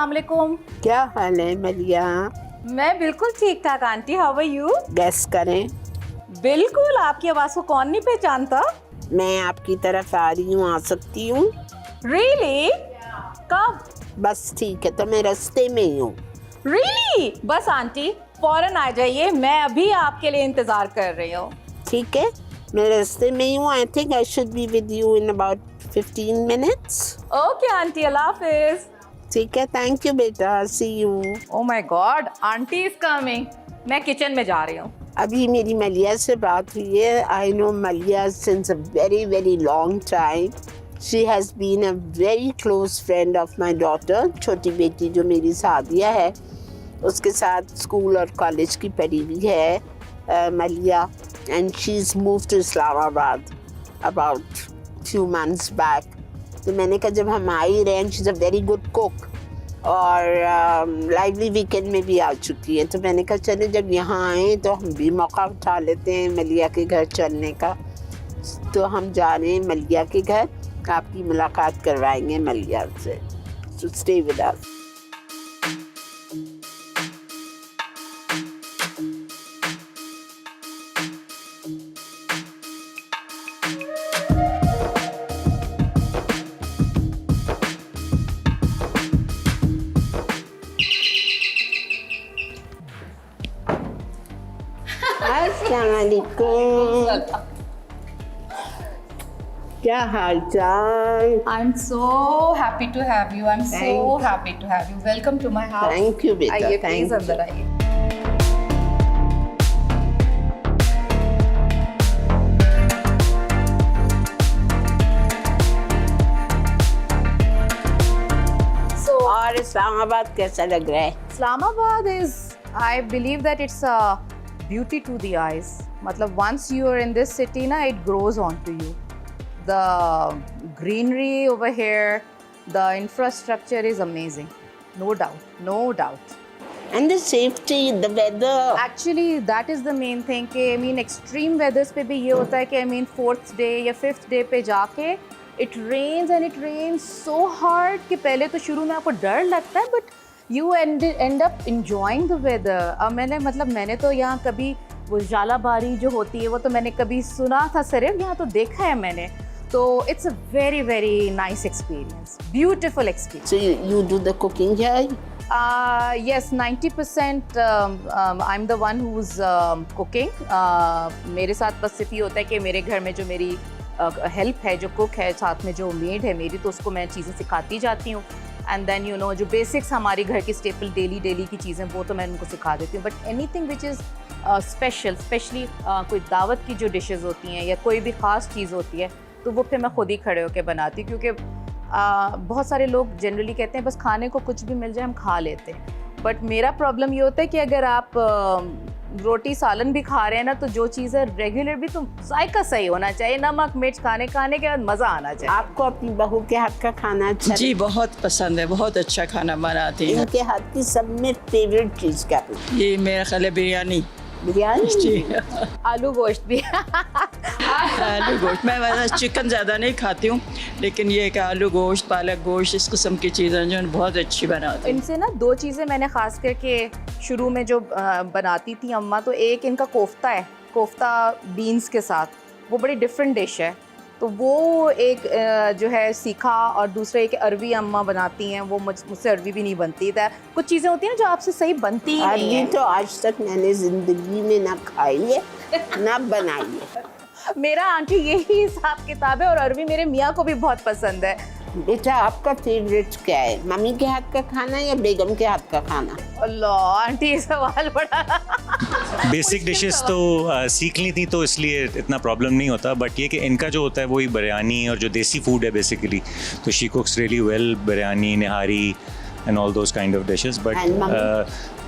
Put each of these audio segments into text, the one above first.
अस्सलाम वालेकुम। क्या हाल है मलिया? मैं बिल्कुल ठीक ठाक aunty, how are you? Guess करें, बिल्कुल, आपकी आवाज़ को कौन नहीं पहचानता? मैं आपकी तरफ आ रही हूँ, आ सकती हूँ? रियली? कब? बस ठीक है, तो मैं रास्ते में ही हूँ। रियली? बस आंटी फौरन आ जाइए, मैं अभी आपके लिए इंतज़ार कर रही हूँ। ठीक है, मैं रास्ते में ही हूँ। I think I should be with you in about 15 minutes. Okay aunty, अल्लाह हाफिज़। ठीक है, थैंक यू बेटा, see you. Oh my god, aunty is coming. मैं किचन में जा रही हूँ। अभी मेरी मलिया से बात हुई है। I know Malia since a very very long time. She has been a very close friend of my daughter. छोटी बेटी जो मेरी सादिया है, उसके साथ स्कूल और कॉलेज की पढ़ी हुई है Malia, and she is moved to Islamabad about few months back. तो मैंने कहा जब हम आ ही रहे हैं, she is a very good cook और लाइवली वीकेंड में भी आ चुकी है, तो मैंने कहा चले जब यहाँ आए तो हम भी मौका उठा लेते हैं मलिया के घर चलने का। तो हम जा रहे हैं मलिया के घर, आपकी मुलाकात करवाएंगे मलिया से। So stay with us. अस्सलाम वालेकुम। क्या हाल चाल? I'm so happy to have you. I'm so Thanks. happy to have you. Welcome to my house. Thank you बेटा, आइए थैंक प्लीज यू। अंदर आइए। और इस्लामाबाद कैसा लग रहा है? Islamabad is, I believe that it's a beauty to the eyes. मतलब once you are in this city ना, it grows onto you. The greenery over here, the infrastructure is amazing. No doubt, no doubt. And the safety, the weather. Actually, that is the main thing कि I mean extreme weathers पे भी ये होता है कि I mean 4th day या 5th day पे जाके it rains and it rains so hard कि पहले तो शुरू में आपको डर लगता है, but you end up enjoying the weather. अब मैंने तो यहाँ कभी वो जालाबारी जो होती है वो तो मैंने कभी सुना था सिर्फ, यहाँ तो देखा है मैंने। तो it's a very very nice experience, beautiful experience. So you do the cooking here? Yes, 90% I'm the one who's cooking. मेरे साथ बस सिर्फ ये होता है कि मेरे घर में जो मेरी हेल्प है, जो कुक है, साथ में जो मेड है मेरी, तो उसको मैं चीज़ें सिखाती जाती हूँ। एंड देन यू नो जो बेसिक्स हमारी घर की स्टेपल डेली की चीज़ें वो तो मैं उनको सिखा देती हूँ। But anything which is specially कोई दावत की जो डिशेज़ होती हैं या कोई भी ख़ास चीज़ होती है तो वो फिर मैं खुद ही खड़े होकर बनाती हूँ, क्योंकि बहुत सारे लोग जनरली कहते हैं बस खाने को कुछ भी मिल जाए हम खा लेते हैं। बट मेरा प्रॉब्लम ये होता है कि अगर आप रोटी सालन भी खा रहे हैं ना, तो जो चीज़ है रेगुलर भी तो जायका सही होना चाहिए, नमक मिर्च खाने के बाद मज़ा आना चाहिए। आपको अपनी बहू के हाथ का खाना अच्छा जी बहुत पसंद है, बहुत अच्छा खाना बनाती हैं। इनके हाथ की सब में फेवरेट चीज़ क्या है? ये मेरा ख्याल है बिरयानी। बिरयानी? जी आलू गोश्त भी। आलू गोश्त, मैं वैसे चिकन ज़्यादा नहीं खाती हूँ, लेकिन ये कि आलू गोश्त, पालक गोश्त, इस किस्म की चीज़ें जो हैं बहुत अच्छी बनाती हैं। इनसे ना दो चीज़ें मैंने ख़ास करके शुरू में जो बनाती थी अम्मा, तो एक इनका कोफ्ता है, कोफ्ता बीन्स के साथ, वो बड़ी डिफरेंट डिश है, तो वो एक जो है सीखा। और दूसरा एक अरवी अम्मा बनाती हैं, वो मुझसे अरवी भी नहीं बनती था। कुछ चीज़ें होती हैं ना जो आपसे सही बनती ही नहीं अरवी है। तो आज तक मैंने ज़िंदगी में ना खाई है ना बनाई है। मेरा आंटी यही हिसाब किताब है, और अरवी मेरे मियाँ को भी बहुत पसंद है। बेटा आपका फेवरेट क्या है? मम्मी के हाथ का खाना या बेगम के हाथ का खाना? अल्लाह आंटी, ये सवाल बड़ा बेसिक डिशेस तो सीख ली थी तो इसलिए इतना प्रॉब्लम नहीं होता, बट ये कि इनका जो होता है वही बिरयानी और जो देसी फूड है बेसिकली, तो she कुक्स really well, biryani, nihari and all those kind of dishes. But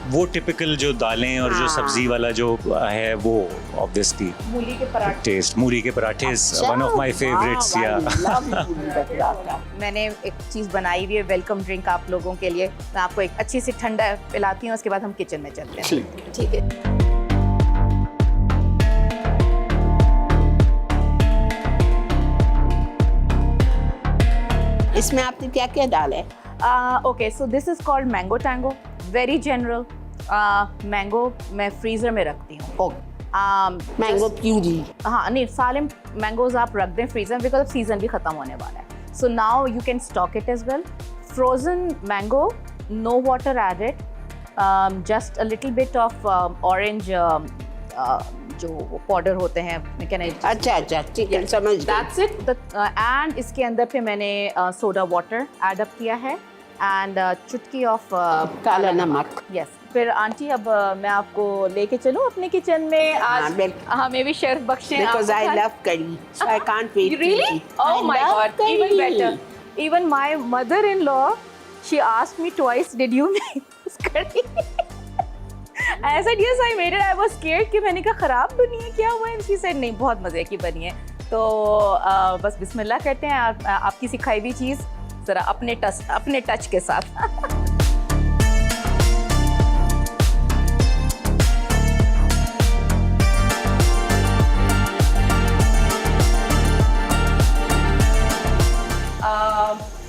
वो टिपिकल जो दालें और जो सब्जी वाला जो है वो ऑब्वियसली मूली के पराठे। टेस्ट मूली के पराठे is one of my favourites. या मैंने एक चीज़ बनाई हुई है, वेलकम ड्रिंक आप लोगों के लिए। मैं आपको एक अच्छी सी ठंडा पिलाती हूँ, उसके बाद हम किचन में चलते हैं। ठीक है। इसमें आपने क्या क्या डाला है? Okay, so this is called mango tango, very general. Mango मैं फ्रीज़र में रखती हूँ। Mango puree. हाँ नहीं, सारे मैंगोज आप रख दें फ्रीज़र, बिकॉज अब सीज़न भी ख़त्म होने वाला है। So now you can stock it as well. Frozen mango, no water added, just a little bit of orange जो पाउडर होते हैं, मैं कहना अच्छा ठीक है, समझ गई। That's it. एंड इसके अंदर पे मैंने सोडा वाटर ऐड अप किया है एंड चुटकी ऑफ काला नमक। यस। फिर आंटी अब मैं आपको लेके चलूँ अपने किचन में आज? हमें भी chef बख्शें Because I love curry, so I can't wait. Really? Oh my God, even better. Even my mother-in-law, she asked me twice, did you make this curry? I said yes, I made it. I was scared कि मैंने कहा खराब बनी है क्या हुआ है? She said नहीं, बहुत मज़े की बनी है। तो बस बिस्मिल्लाह करते हैं। आपकी सिखाई हुई चीज़ ज़रा अपने टच के साथ।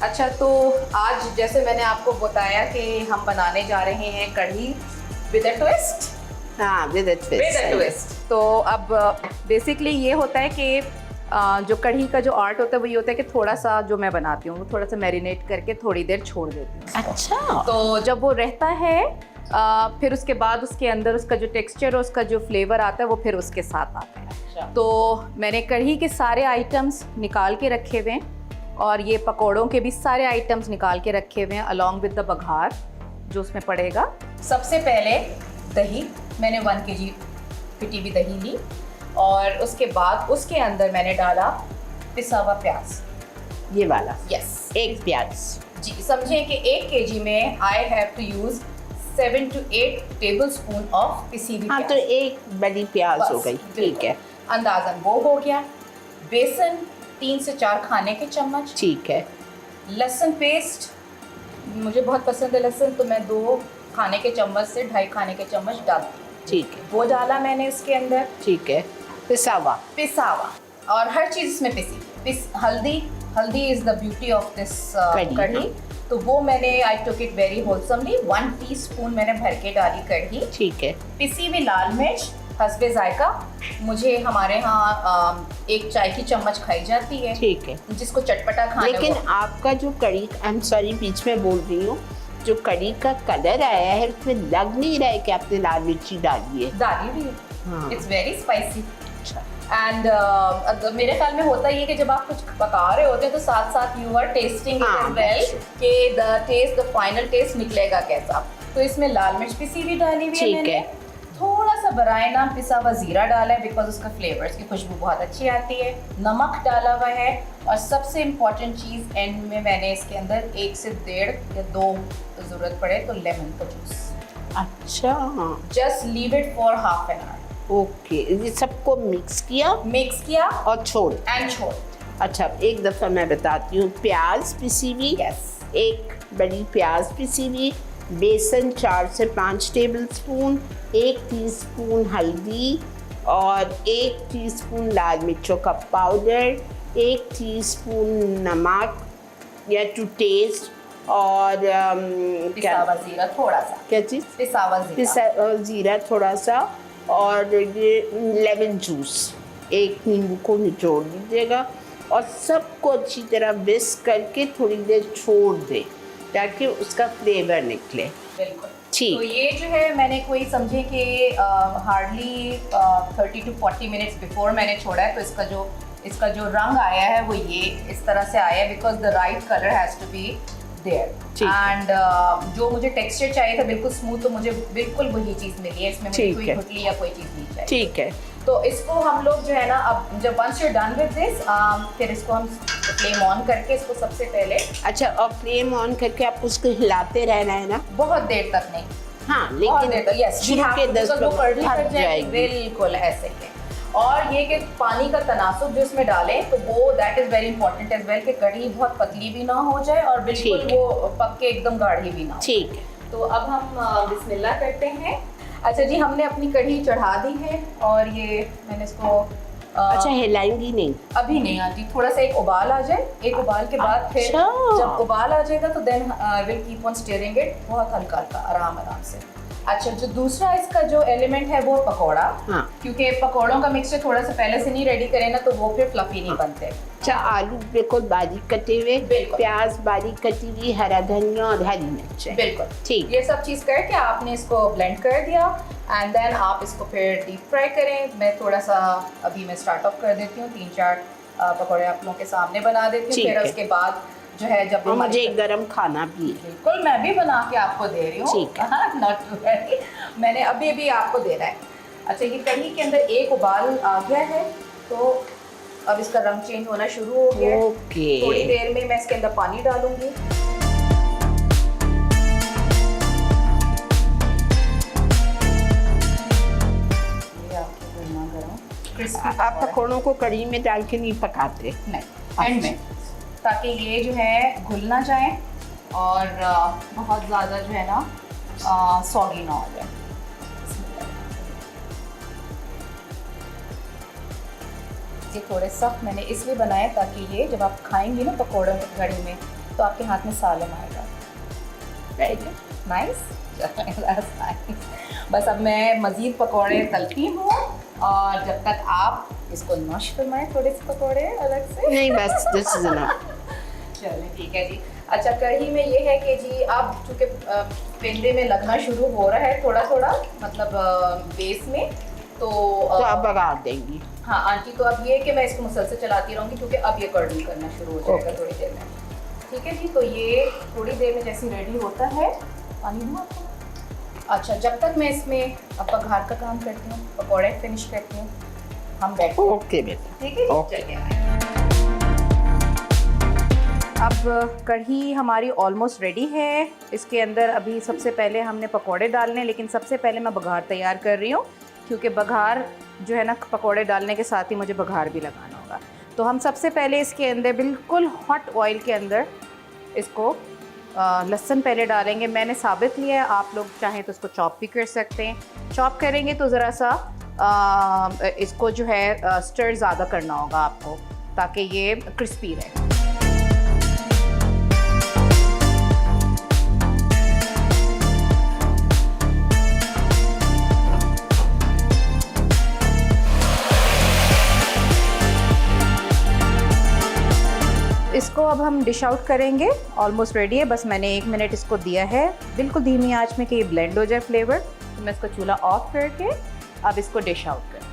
अच्छा, तो आज जैसे मैंने आपको बताया कि हम बनाने जा रहे हैं कढ़ी विद अ ट्विस्ट। हाँ, विद अ ट्विस्ट। तो अब बेसिकली ये होता है कि जो कढ़ी का जो आर्ट होता है वो ये होता है कि थोड़ा सा जो मैं बनाती हूँ वो थोड़ा सा मैरिनेट करके थोड़ी देर छोड़ देती हूँ। अच्छा। तो जब वो रहता है फिर उसके बाद उसके अंदर उसका जो टेक्सचर और उसका जो फ्लेवर आता है वो फिर उसके साथ आता है। अच्छा। तो मैंने कढ़ी के सारे आइटम्स निकाल के रखे हुए हैं और ये पकौड़ों के भी सारे आइटम्स निकाल के रखे हुए हैं अलॉन्ग विद द बघार जो उसमें पड़ेगा। सबसे पहले दही, मैंने 1 kg पिटी हुई दही ली और उसके बाद उसके अंदर मैंने डाला पिसा हुआ प्याज। ये वाला? यस, एक प्याज। जी, समझें कि 1 kg में I have to use 7 to 8 tablespoon of पिसी हुई हाँ, प्याज। तो एक बड़ी प्याज हो गई। ठीक है, अंदाजन वो हो गया। बेसन 3 से 4 खाने के चम्मच। ठीक है। लहसुन पेस्ट, मुझे बहुत पसंद है लहसुन, तो मैं 2 खाने के चम्मच से 2.5 खाने के चम्मच डालती हूँ। ठीक है, वो डाला मैंने इसके अंदर। ठीक है। पिसा हुआ और हर चीज़ इसमें पिसी। Haldi is the beauty of this kadhi. तो वो मैंने I took it very wholesomely, 1 teaspoon मैंने भर के डाली कढ़ी। ठीक है। पिसी हुई लाल मिर्च हस्बे जायका, मुझे हमारे यहाँ 1 चाय की चम्मच खाई जाती है। ठीक है। जिसको चटपटा खाना। लेकिन आपका जो कढ़ी, आई एम सॉरी बीच में बोल रही हूँ, जो कढ़ी का कलर आया है उसमें लग नहीं रहा है कि आपने लाल मिर्ची डाली है। डाली भी है। हाँ। It's very spicy. अच्छा। एंड मेरे ख्याल में होता ये कि जब आप कुछ पका रहे होते हैं तो साथ साथ you are testing it as well कि द फाइनल टेस्ट निकलेगा कैसा। तो इसमें लाल मिर्च पिसी भी डाली हुई है मैंने। थोड़ा सा बराए नाम पिसा हुआ जीरा डाला है बिकॉज उसका फ्लेवर्स की खुशबू बहुत अच्छी आती है। नमक डाला हुआ है और सबसे इम्पॉर्टेंट चीज़ एंड में मैंने इसके अंदर 1 से 1.5 या 2 ज़रूरत पड़े तो लेमन का जूस। अच्छा। Just leave it for half an hour. Okay, ये सबको मिक्स किया और छोड़। अच्छा, एक दफ़ा मैं बताती हूँ। प्याज पिसी हुई, एक बड़ी प्याज पिसी हुई, बेसन 4 से 5 टेबलस्पून, 1 टीस्पून हल्दी और 1 टीस्पून लाल मिर्चों का पाउडर, 1 टीस्पून नमक या टू टेस्ट और पिसा हुआ जीरा थोड़ा सा। क्या चीज़? पिसा हुआ जीरा थोड़ा सा और ये लेमन जूस, 1 नींबू को निचोड़ दीजिएगा और सबको अच्छी तरह विस्क करके थोड़ी देर छोड़ दे ताकि उसका फ्लेवर निकले। बिल्कुल ठीक। तो ये जो है मैंने कोई समझे कि हार्डली 30 to 40 मिनट्स बिफोर मैंने छोड़ा है, तो इसका जो रंग आया है वो ये इस तरह से आया है because the right colour has to be there. And जो मुझे टेक्सचर चाहिए था बिल्कुल स्मूथ, तो मुझे बिल्कुल वही चीज़ मिली है। इसमें मुझे कोई गुठली या कोई चीज़ नहीं चाहिए। ठीक है। तो इसको हम लोग जो है ना, अब जब once you done with this फिर इसको हम फ्लेम ऑन करके इसको सबसे पहले। अच्छा, और फ्लेम ऑन करके आप उसको हिलाते रहना है ना? बहुत देर तक नहीं। हाँ, लेकिन यस, के 10 फट जाएगी। बिल्कुल ऐसे ही। और ये कि पानी का तनासुब जो इसमें डालें तो वो that is very important as well कि कढ़ी बहुत पतली भी ना हो जाए और बिल्कुल वो पक के एकदम गाढ़ी भी ना हो। ठीक है। तो अब हम बिस्मिल्लाह करते हैं। अच्छा जी, हमने अपनी कढ़ी चढ़ा दी है और ये मैंने इसको अच्छा हिलाएंगी नहीं? अभी नहीं आती, थोड़ा सा एक उबाल आ जाए, एक उबाल के बाद फिर अच्छा। जब उबाल आ जाएगा तो then will keep on stirring it, बहुत हल्का हल्का आराम आराम से। अच्छा, जो दूसरा इसका जो एलिमेंट है वो पकौड़ा, हाँ। क्योंकि पकौड़ों का मिक्सचर थोड़ा सा पहले से नहीं रेडी करें ना तो वो फिर फ्लफी नहीं बनते। अच्छा, आलू बिल्कुल बारीक कटे हुए, बिल्कुल। प्याज बारीक कटी हुई, हरा धनिया और हरी मिर्च। बिल्कुल ठीक। ये सब चीज़ करके आपने इसको ब्लेंड कर दिया एंड देन आप इसको फिर डीप फ्राई करें। मैं थोड़ा सा अभी मैं स्टार्ट ऑफ कर देती हूँ, 3-4 पकौड़े आप लोगों के सामने बना देती हूँ, ठीक फिर है। उसके बाद जो है जब और मुझे हमारी- गरम खाना भी है। बिल्कुल, मैं भी बना के आपको दे रही हूँ। ठीक है। हाँ, नॉट टू वरी, मैंने अभी अभी आपको देना है। अच्छा, ये कढ़ी के अंदर एक उबाल आ गया है तो अब इसका रंग चेंज होना शुरू हो गया है। ओके। थोड़ी देर में मैं इसके अंदर पानी डालूंगी। ये आपको गरमा गरम क्रिस्पी आप पकौड़ों को कढ़ी में डाल के नहीं पकाते? नहीं, एंड में, ताकि ये जो है घुल ना जाए और बहुत ज़्यादा जो है ना सॉगी ना हो जाए। ये थोड़े सख्त मैंने इसलिए बनाए ताकि ये जब आप खाएंगे ना पकौड़ों की कढ़ी में तो आपके हाथ में सालन आएगा। नाइस। बस अब मैं मज़ीद पकौड़े तलती हूँ और जब तक आप इसको नोश फरमाएं थोड़े से पकौड़े अलग से। नहीं, बस दिस इज इनफ। चलिए ठीक है जी। अच्छा, कढ़ी में ये है कि जी अब चूँकि पेंदे में लगना शुरू हो रहा है थोड़ा थोड़ा, मतलब बेस में, तो आप बघार देंगी? हाँ आंटी, तो अब ये कि मैं इसको मुसलसल चलाती रहूँगी क्योंकि अब ये कर्डल करना शुरू हो जाएगा थोड़ी देर में। ठीक है जी, तो ये थोड़ी देर में जैसे रेडी होता है, पानी दूँ आपको? अच्छा, जब तक मैं इसमें अब बघार का काम करती हूँ, पकौड़े फिनिश करती हूँ, हम बैठते हैं। ओके बेटा। ठीक है जी, ओके। चलिए। अब कढ़ी हमारी ऑलमोस्ट रेडी है। इसके अंदर अभी सबसे पहले हमने पकौड़े डालने, लेकिन सबसे पहले मैं बघार तैयार कर रही हूँ क्योंकि बघार जो है ना पकौड़े डालने के साथ ही मुझे बघार भी लगाना होगा। तो हम सबसे पहले इसके अंदर बिल्कुल हॉट ऑयल के अंदर इसको लहसुन पहले डालेंगे। मैंने साबित लिया है, आप लोग चाहें तो इसको चॉप भी कर सकते हैं। चॉप करेंगे तो ज़रा सा इसको जो है स्टर ज़्यादा करना होगा आपको ताकि ये क्रिस्पी रहे। इसको अब हम डिश आउट करेंगे। ऑलमोस्ट रेडी है, बस मैंने 1 मिनट इसको दिया है बिल्कुल धीमी आंच में कि ये ब्लेंड हो जाए फ्लेवर। तो मैं इसको चूल्हा ऑफ करके अब इसको डिश आउट करें।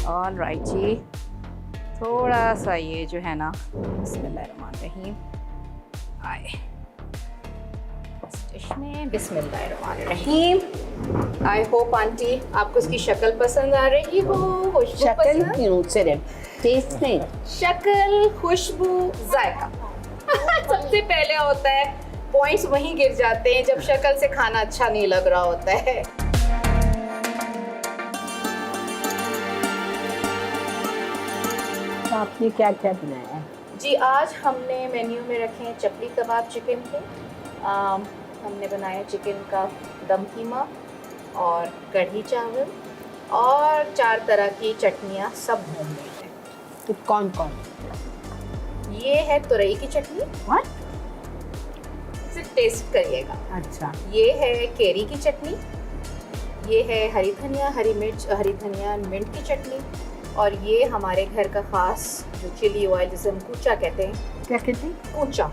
ऑल राइट जी, थोड़ा सा ये जो है ना बिस्मिल्लाहिर्रहमानिर्रहीम आए इस डिश में, बिस्मिल्लाहिर्रहमानिर्रहीम। आई होप आंटी आपको इसकी शक्ल पसंद आ रही हो, खुशबू शक्ल पसंद, क्यों, सिर्फ टेस्ट नहीं? शक्ल, खुशबू, जायका सबसे पहले होता है। पॉइंट्स वहीं गिर जाते हैं जब शक्ल से खाना अच्छा नहीं लग रहा होता है। आपने क्या क्या बनाया है? जी, आज हमने मेन्यू में रखे हैं चपली कबाब चिकन के, हमने बनाया चिकन का दम कीमा और कढ़ी चावल और 4 तरह की चटनियाँ, सब होममेड हैं। तो कौन कौन? ये है तुरई की चटनी, व्हाट? इसे टेस्ट करिएगा। अच्छा। ये है केरी की चटनी, ये है हरी धनिया, हरी मिर्च, हरी धनिया मिंट की चटनी, और ये हमारे घर का ख़ास जो चिली ऑयल जिसे हम कूचा कहते हैं। क्या कहते हैं? कूचा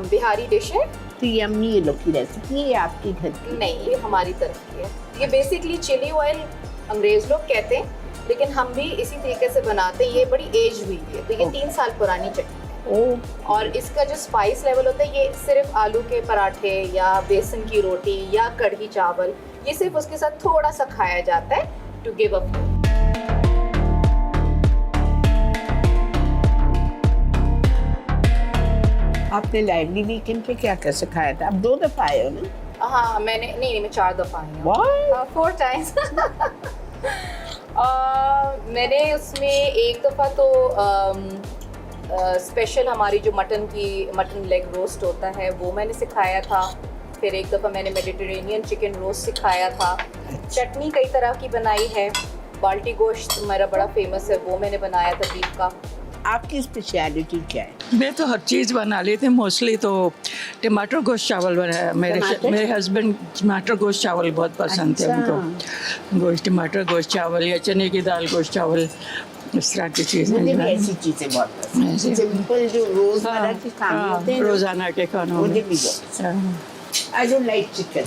बिहारी डिश है। तो यम्मी ये लोग की रेसिपी है आपके घर की? नहीं, ये हमारी तरफ की है। ये बेसिकली चिली ऑयल अंग्रेज़ लोग कहते हैं, लेकिन हम भी इसी तरीके से बनाते हैं। ये बड़ी एज हुई है, तो ये 3 साल पुरानी चटनी है। और इसका जो स्पाइस लेवल होता है, ये सिर्फ आलू के पराठे या बेसन की रोटी या कढ़ी चावल, ये सिर्फ उसके साथ थोड़ा सा खाया जाता है टू गिव अप। आपने लाइवली वीकेंड पे क्या क्या सिखाया था? आप 2 दफ़ा आए हो ना? हाँ, मैंने नहीं, मैं 4 दफ़ा आई हूँ। What? 4 टाइम्स। मैंने उसमें एक दफ़ा तो स्पेशल हमारी जो मटन लेग रोस्ट होता है वो मैंने सिखाया था। फिर एक दफ़ा मैंने मेडिटेरेनियन चिकन रोस्ट सिखाया था। चटनी कई तरह की बनाई है। बाल्टी गोश्त मेरा बड़ा फेमस है, वो मैंने बनाया था बीफ का। आपकी स्पेशलिटी क्या है? मैं तो हर चीज़ बना लेती हूँ मोस्टली। तो टमाटर गोश्त चावल बनाया मेरे हस्बैंड। टमाटर गोश्त चावल बहुत पसंद है उनको। गोश्त टमाटर गोश्त चावल या चने की दाल गोश्त चावल, इस तरह की चीज़ें। मुझे भी ऐसी चीज़ें बहुत पसंद हैं। सिंपल जो रोज़मर्रा के खाने होते हैं, रोज़ाना के खानों मुझे में। भी बहुत। I don't like chicken.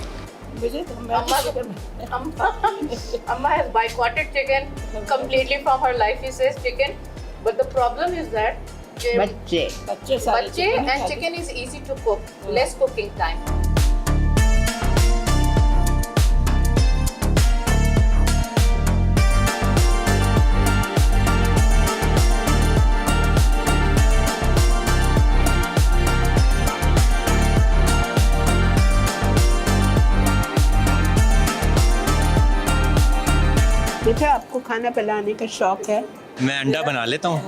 Amma has boycotted chicken completely from her life. She says chicken, but the problem is that बच्चे bache and chicken is easy to cook, less cooking time. बेटा, आपको खाना बनाने का शौक है? मैं अंडा बना लेता हूँ,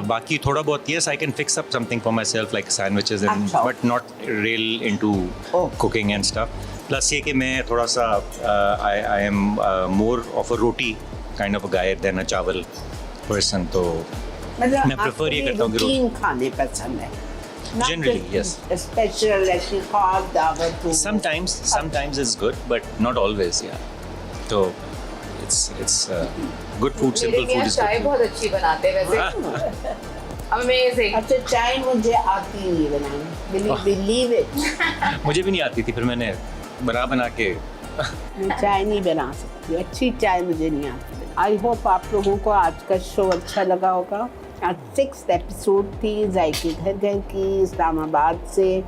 बाकी थोड़ा बहुत yes I can fix up something for myself like sandwiches and अच्छा। But not real into cooking and stuff. Plus ये कि मैं थोड़ा सा I am more of a roti kind of a guy than a chawal person. तो मतलब मैं prefer ये करता हूँ कि रूटीन खाने पसंद है? Generally, yes. Special like you carve दावत हो। sometimes it's good but not always, yeah. तो it's good food, मेरे simple मियाँ food is चाय good बहुत अच्छी बनाते हैं वैसे। अमेजिंग। अच्छा, चाय मुझे आती नहीं बनानी, बिलीव इट। food। मुझे भी नहीं आती थी, फिर मैंने बना के मैं चाय नहीं बना सकती, अच्छी चाय मुझे नहीं आती। आई होप आप लोगों को आज का शो अच्छा लगा होगा। आज 6th एपिसोड थी जायके घर की, इस्लामाबाद से।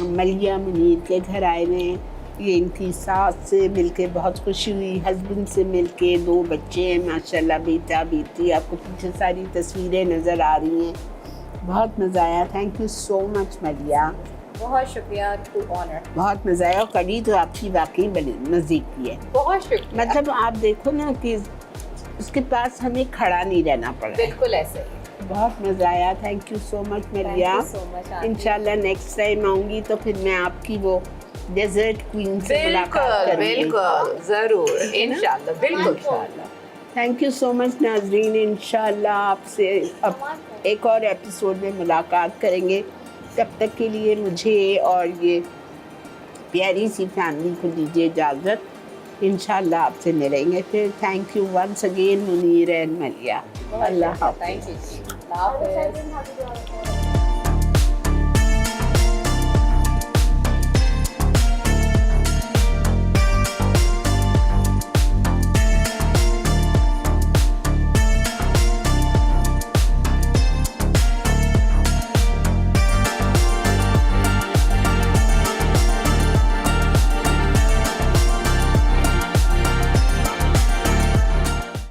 मलिया मुनीर के घर आए हैं। ये इनकी सास से मिलके बहुत खुशी हुई, हस्बैंड से मिलके, 2 बच्चे हैं माशाल्लाह, बेटा बेटी। आपको पीछे सारी तस्वीरें नज़र आ रही हैं। बहुत मज़ा आया। थैंक यू सो मच मलिया, बहुत शुक्रिया, टू ऑनर। बहुत मज़ा आया। और कड़ी तो आपकी वाकई बड़ी मज़े की है। बहुत शुक्रिया। मतलब आप देखो ना कि उसके पास हमें खड़ा नहीं रहना पड़ा। बिल्कुल ऐसे ही। बहुत मज़ा आया। थैंक यू सो मच मलिया। Thank you so much, aunty. इंशाल्लाह नेक्स्ट टाइम आऊँगी तो फिर मैं आपकी वो डेजर्ट क्वीन से मुलाकात बिल्कुल करूँगी। बिल्कुल जरूर, इंशाल्लाह, बिल्कुल। थैंक यू सो मच नाजरीन। इंशाल्लाह आपसे अब एक और एपिसोड में मुलाकात करेंगे। तब तक के लिए मुझे और ये प्यारी सी फैमिली को दीजिए इजाज़त। इंशाल्लाह आपसे मिलेंगे फिर। Thank you once again Munir and Malia. अल्लाह हाफ़िज़। Thank you. अल्लाह हाफ़िज़।